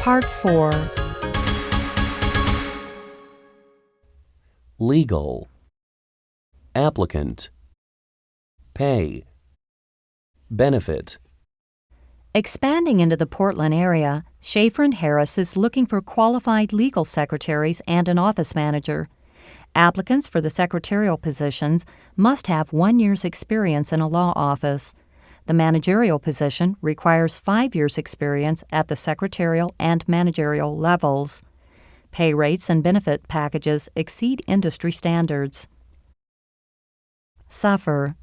Part 4. Legal. Applicant. Pay. Benefit. Expanding into the Portland area, Schaefer & Harris is looking for qualified legal secretaries and an office manager. Applicants for the secretarial positions must have 1 year's experience in a law office. The managerial position requires 5 years' experience at the secretarial and managerial levels. Pay rates and benefit packages exceed industry standards. Suffer.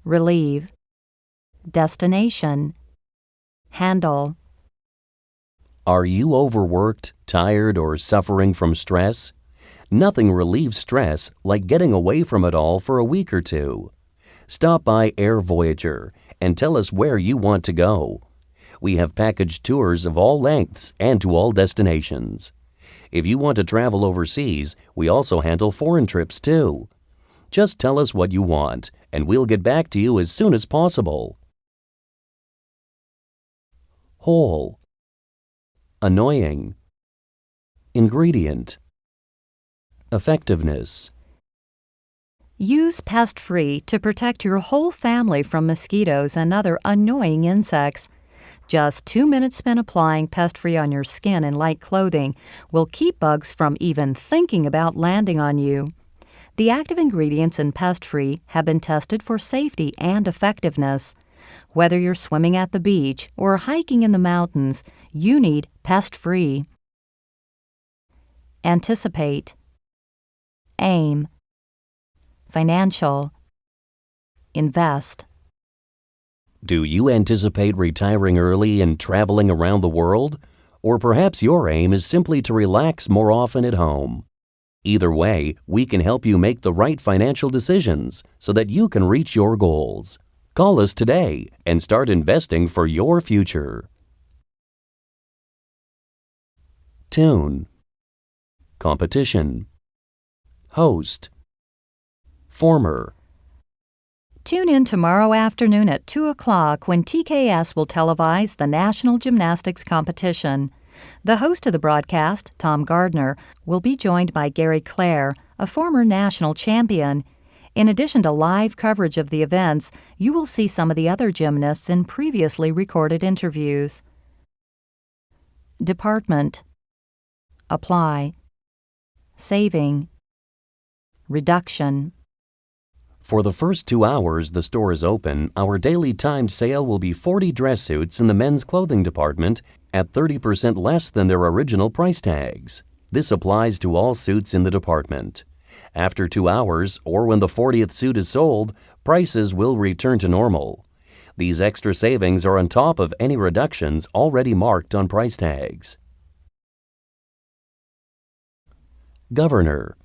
Relieve. Destination. Handle. Are you overworked, tired, or suffering from stress? Nothing relieves stress like getting away from it all for a week or two. Stop by Air Voyager and tell us where you want to go. We have package tours of all lengths and to all destinations. If you want to travel overseas, we also handle foreign trips too. Just tell us what you want, and we'll get back to you as soon as possible. Whole. Annoying. Ingredient. Effectiveness. Use Pest-Free to protect your whole family from mosquitoes and other annoying insects. Just 2 minutes spent applying Pest-Free on your skin and light clothing will keep bugs from even thinking about landing on you. The active ingredients in Pest-Free have been tested for safety and effectiveness. Whether you're swimming at the beach or hiking in the mountains, you need Pest-Free. Anticipate. Aim. Financial. Invest. Do you anticipate retiring early and traveling around the world? Or perhaps your aim is simply to relax more often at home? Either way, we can help you make the right financial decisions so that you can reach your goals. Call us today and start investing for your future. Tune. Competition. Host. Former. Tune in tomorrow afternoon at 2 o'clock when TKS will televise the National Gymnastics Competition. The host of the broadcast, Tom Gardner, will be joined by Gary Clare, a former national champion. In addition to live coverage of the events, you will see some of the other gymnasts in previously recorded interviews. Department. Apply. Saving. Reduction. For the first 2 hours the store is open, our daily timed sale will be 40 dress suits in the men's clothing department at 30% less than their original price tags. This applies to all suits in the department. After 2 hours, or when the 40th suit is sold, prices will return to normal. These extra savings are on top of any reductions already marked on price tags. Governor.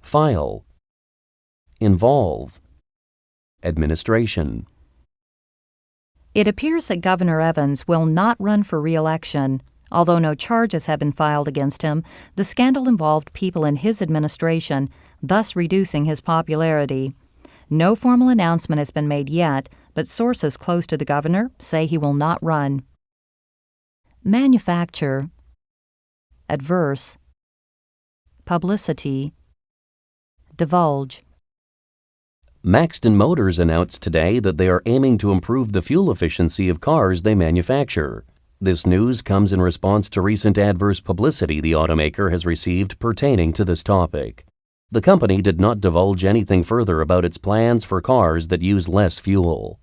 File. Involve. Administration. It appears that Governor Evans will not run for re-election. Although no charges have been filed against him, the scandal involved people in his administration, thus reducing his popularity. No formal announcement has been made yet, but sources close to the governor say he will not run. Manufacture. Adverse. Publicity. Divulge. Maxton Motors announced today that they are aiming to improve the fuel efficiency of cars they manufacture. This news comes in response to recent adverse publicity the automaker has received pertaining to this topic. The company did not divulge anything further about its plans for cars that use less fuel.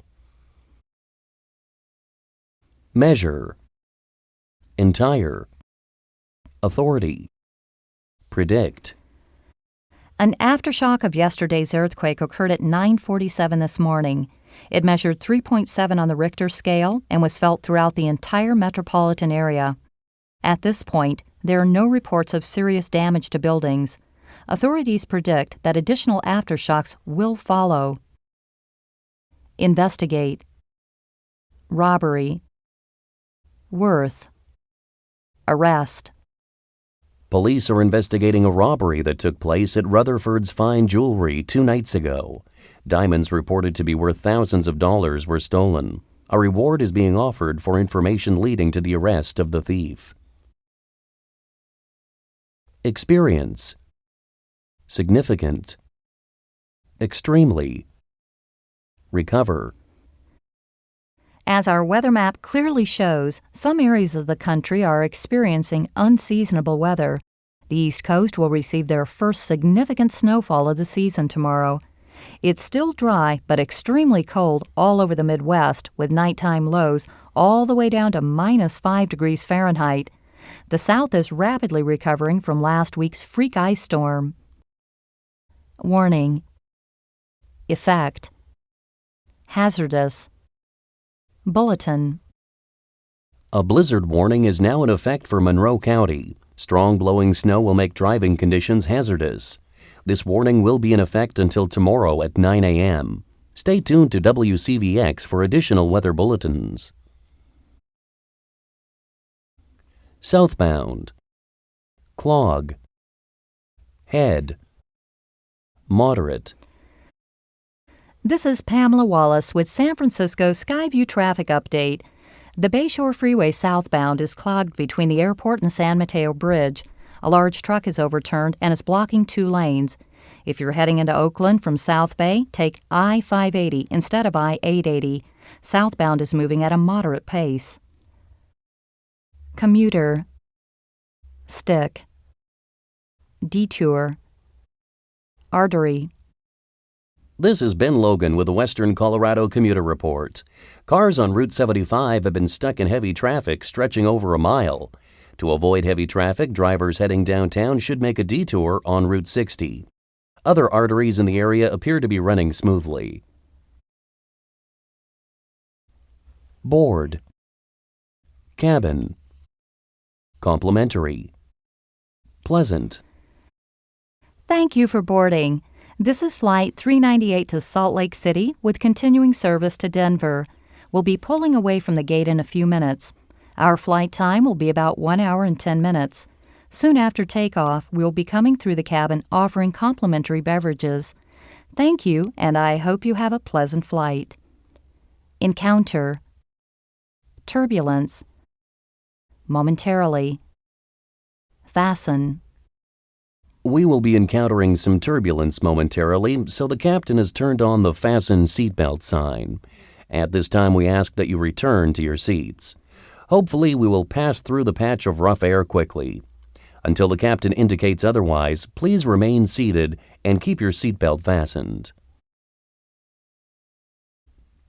Measure. Entire. Authority. Predict. An aftershock of yesterday's earthquake occurred at 9:47 this morning. It measured 3.7 on the Richter scale and was felt throughout the entire metropolitan area. At this point, there are no reports of serious damage to buildings. Authorities predict that additional aftershocks will follow. Investigate. Robbery. Worth. Arrest. Police are investigating a robbery that took place at Rutherford's Fine Jewelry 2 nights ago. Diamonds reported to be worth thousands of dollars were stolen. A reward is being offered for information leading to the arrest of the thief. Experience. Significant. Extremely. Recover. As our weather map clearly shows, some areas of the country are experiencing unseasonable weather. The East Coast will receive their first significant snowfall of the season tomorrow. It's still dry, but extremely cold all over the Midwest, with nighttime lows all the way down to -5 degrees Fahrenheit. The South is rapidly recovering from last week's freak ice storm. Warning. Effect. Hazardous. Bulletin. A blizzard warning is now in effect for Monroe County. Strong blowing snow will make driving conditions hazardous. This warning will be in effect until tomorrow at 9 a.m. Stay tuned to WCVX for additional weather bulletins. Southbound. Clog. Head. Moderate. This is Pamela Wallace with San Francisco Skyview Traffic Update. The Bayshore Freeway southbound is clogged between the airport and San Mateo Bridge. A large truck is overturned and is blocking 2 lanes. If you're heading into Oakland from South Bay, take I-580 instead of I-880. Southbound is moving at a moderate pace. Commuter. Stick. Detour. Artery. This is Ben Logan with the Western Colorado Commuter Report. Cars on Route 75 have been stuck in heavy traffic stretching over a mile. To avoid heavy traffic, drivers heading downtown should make a detour on Route 60. Other arteries in the area appear to be running smoothly. Board. Cabin. Complimentary. Pleasant. Thank you for boarding. This is Flight 398 to Salt Lake City with continuing service to Denver. We'll be pulling away from the gate in a few minutes. Our flight time will be about 1 hour and 10 minutes. Soon after takeoff, we'll be coming through the cabin offering complimentary beverages. Thank you, and I hope you have a pleasant flight. Encounter. Turbulence. Momentarily. Fasten. We will be encountering some turbulence momentarily, so the captain has turned on the fasten seatbelt sign. At this time, we ask that you return to your seats. Hopefully, we will pass through the patch of rough air quickly. Until the captain indicates otherwise, please remain seated and keep your seatbelt fastened.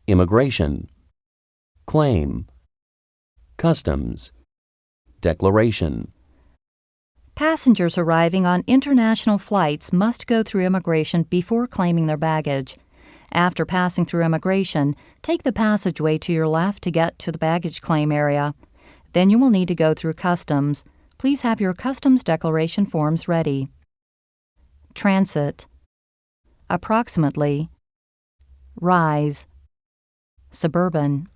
Immigration. Claim. Customs. Declaration. Passengers arriving on international flights must go through immigration before claiming their baggage. After passing through immigration, take the passageway to your left to get to the baggage claim area. Then you will need to go through customs. Please have your customs declaration forms ready. Transit. Approximately. Rise. Suburban.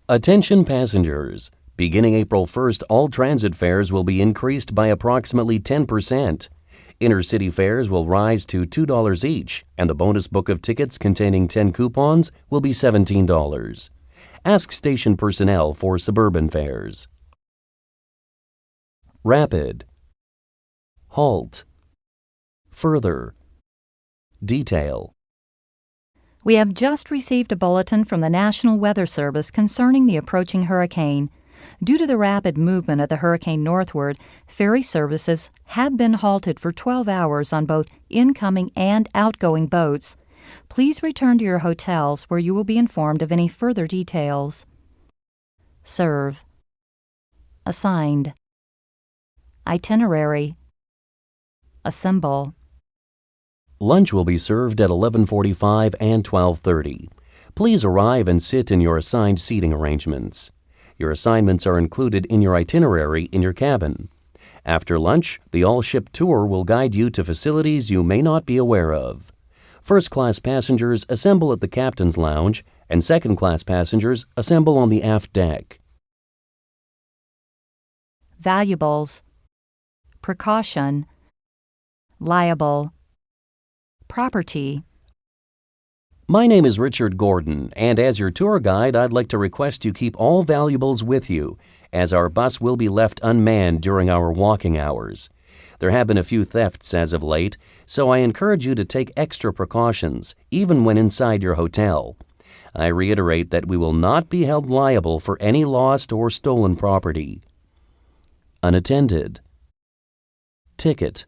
Attention passengers. Beginning April 1st, all transit fares will be increased by approximately 10%. Intercity fares will rise to $2 each, and the bonus book of tickets containing 10 coupons will be $17. Ask station personnel for suburban fares. Rapid. Halt. Further. Detail. We have just received a bulletin from the National Weather Service concerning the approaching hurricane. Due to the rapid movement of the hurricane northward, ferry services have been halted for 12 hours on both incoming and outgoing boats. Please return to your hotels where you will be informed of any further details. Serve. Assigned. Itinerary. Assemble. Lunch will be served at 11:45 and 12:30. Please arrive and sit in your assigned seating arrangements. Your assignments are included in your itinerary in your cabin. After lunch, the all-ship tour will guide you to facilities you may not be aware of. First-class passengers assemble at the captain's lounge, and second-class passengers assemble on the aft deck. Valuables. Precaution. Liable. Property. My name is Richard Gordon, and as your tour guide, I'd like to request you keep all valuables with you, as our bus will be left unmanned during our walking hours. There have been a few thefts as of late, so I encourage you to take extra precautions, even when inside your hotel. I reiterate that we will not be held liable for any lost or stolen property. Unattended. Ticket.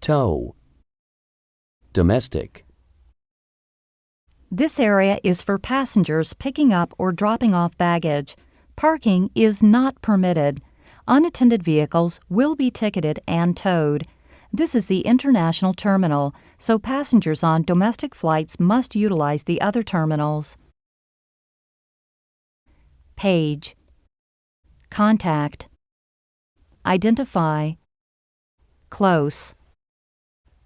Tow. Domestic. This area is for passengers picking up or dropping off baggage. Parking is not permitted. Unattended vehicles will be ticketed and towed. This is the international terminal, so passengers on domestic flights must utilize the other terminals. Page. Contact. Identify. Close.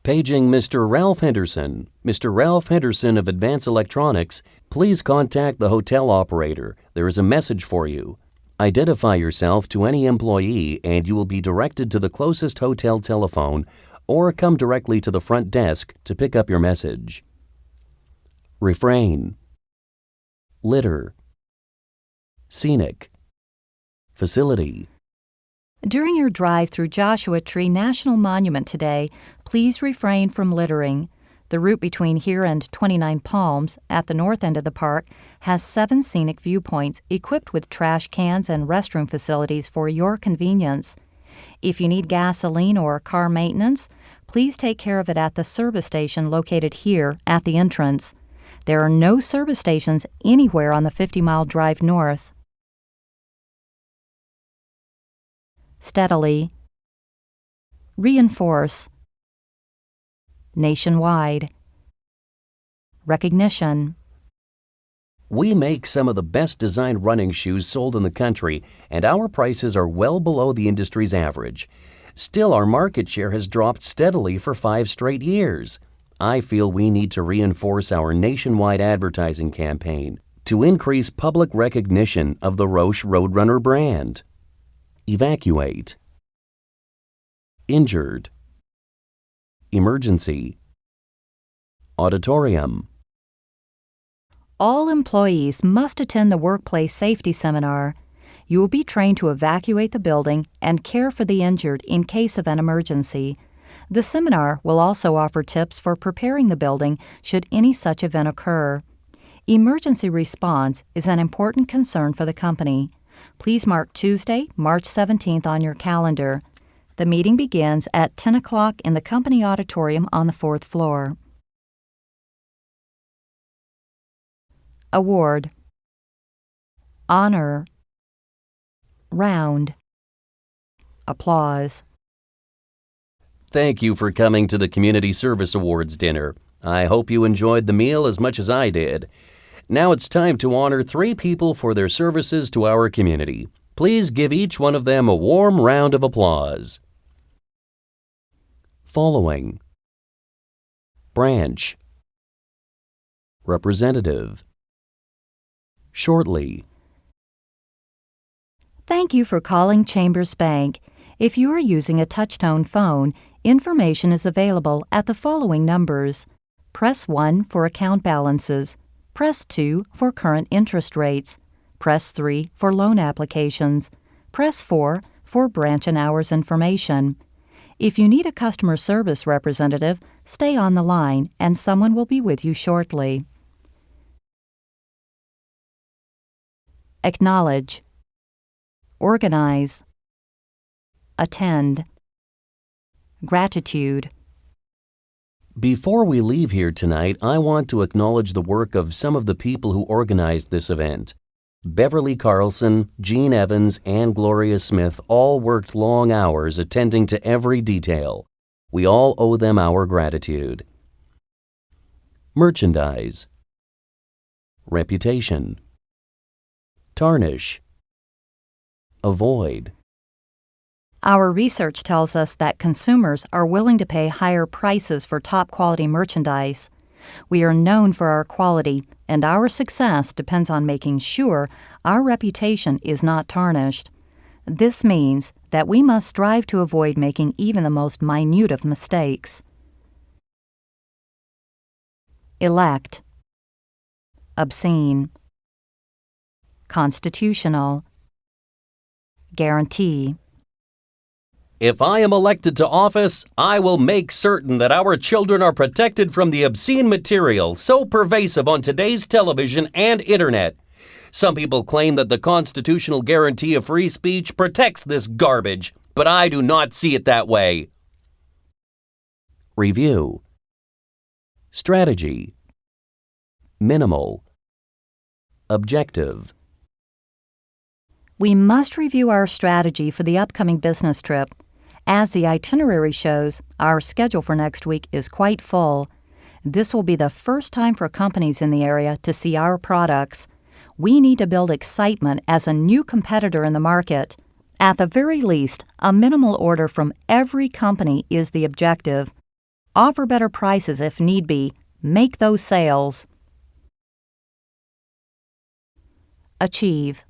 Paging Mr. Ralph Henderson. Mr. Ralph Henderson of Advance Electronics, please contact the hotel operator. There is a message for you. Identify yourself to any employee and you will be directed to the closest hotel telephone or come directly to the front desk to pick up your message. Refrain. Litter. Scenic. Facility. During your drive through Joshua Tree National Monument today, please refrain from littering. The route between here and 29 Palms, at the north end of the park, has 7 scenic viewpoints equipped with trash cans and restroom facilities for your convenience. If you need gasoline or car maintenance, please take care of it at the service station located here at the entrance. There are no service stations anywhere on the 50-mile drive north. Steadily. Reinforce. Nationwide. Recognition. We make some of the best designed running shoes sold in the country, and our prices are well below the industry's average. Still, our market share has dropped steadily for 5 straight years. I feel we need to reinforce our nationwide advertising campaign to increase public recognition of the Rausch Roadrunner brand. Evacuate. Injured. Emergency. Auditorium. All employees must attend the workplace safety seminar. You will be trained to evacuate the building and care for the injured in case of an emergency. The seminar will also offer tips for preparing the building should any such event occur. Emergency response is an important concern for the company. Please mark Tuesday, March 17th on your calendar. The meeting begins at 10 o'clock in the company auditorium on the 4th floor. Award. Honor. Round. Applause. Thank you for coming to the Community Service Awards dinner. I hope you enjoyed the meal as much as I did. Now it's time to honor 3 people for their services to our community. Please give each one of them a warm round of applause. Following. Branch. Representative. Shortly. Thank you for calling Chambers Bank. If you are using a touch-tone phone, information is available at the following numbers. Press 1 for account balances. Press 2 for current interest rates. Press 3 for loan applications. Press 4 for branch and hours information. If you need a customer service representative, stay on the line and someone will be with you shortly. Acknowledge. Organize. Attend. Gratitude. Before we leave here tonight, I want to acknowledge the work of some of the people who organized this event. Beverly Carlson, Gene Evans, and Gloria Smith all worked long hours attending to every detail. We all owe them our gratitude. Merchandise. Reputation. Tarnish. Avoid. Our research tells us that consumers are willing to pay higher prices for top-quality merchandise. We are known for our quality, and our success depends on making sure our reputation is not tarnished. This means that we must strive to avoid making even the most minute of mistakes. elect, obscene, constitutional, guarantee. If I am elected to office, I will make certain that our children are protected from the obscene material so pervasive on today's television and internet. Some people claim that the constitutional guarantee of free speech protects this garbage, but I do not see it that way. Review. Strategy. Minimal. Objective. We must review our strategy for the upcoming business trip. As the itinerary shows, our schedule for next week is quite full. This will be the first time for companies in the area to see our products. We need to build excitement as a new competitor in the market. At the very least, a minimal order from every company is the objective. Offer better prices if need be. Make those sales. Achieve.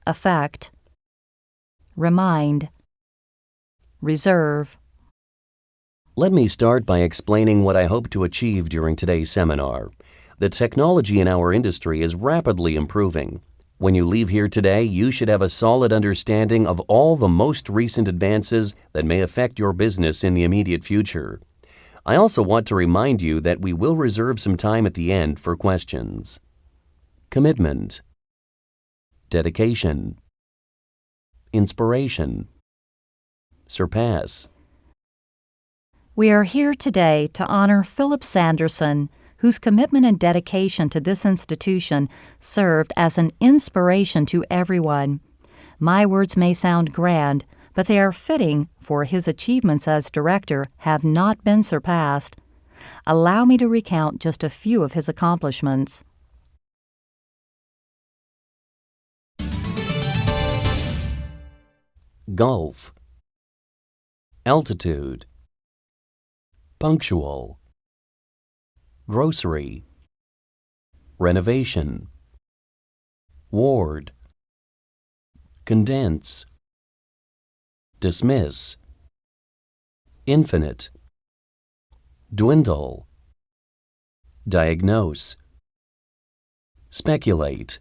Affect. Remind. Reserve. Let me start by explaining what I hope to achieve during today's seminar. The technology in our industry is rapidly improving. When you leave here today, you should have a solid understanding of all the most recent advances that may affect your business in the immediate future. I also want to remind you that we will reserve some time at the end for questions. Commitment. Dedication. Inspiration. Surpass. We are here today to honor Philip Sanderson, whose commitment and dedication to this institution served as an inspiration to everyone. My words may sound grand, but they are fitting, for his achievements as director have not been surpassed. Allow me to recount just a few of his accomplishments. Golf. Altitude. Punctual. Grocery. Renovation. Ward. Condense. Dismiss. Infinite. Dwindle. Diagnose. Speculate.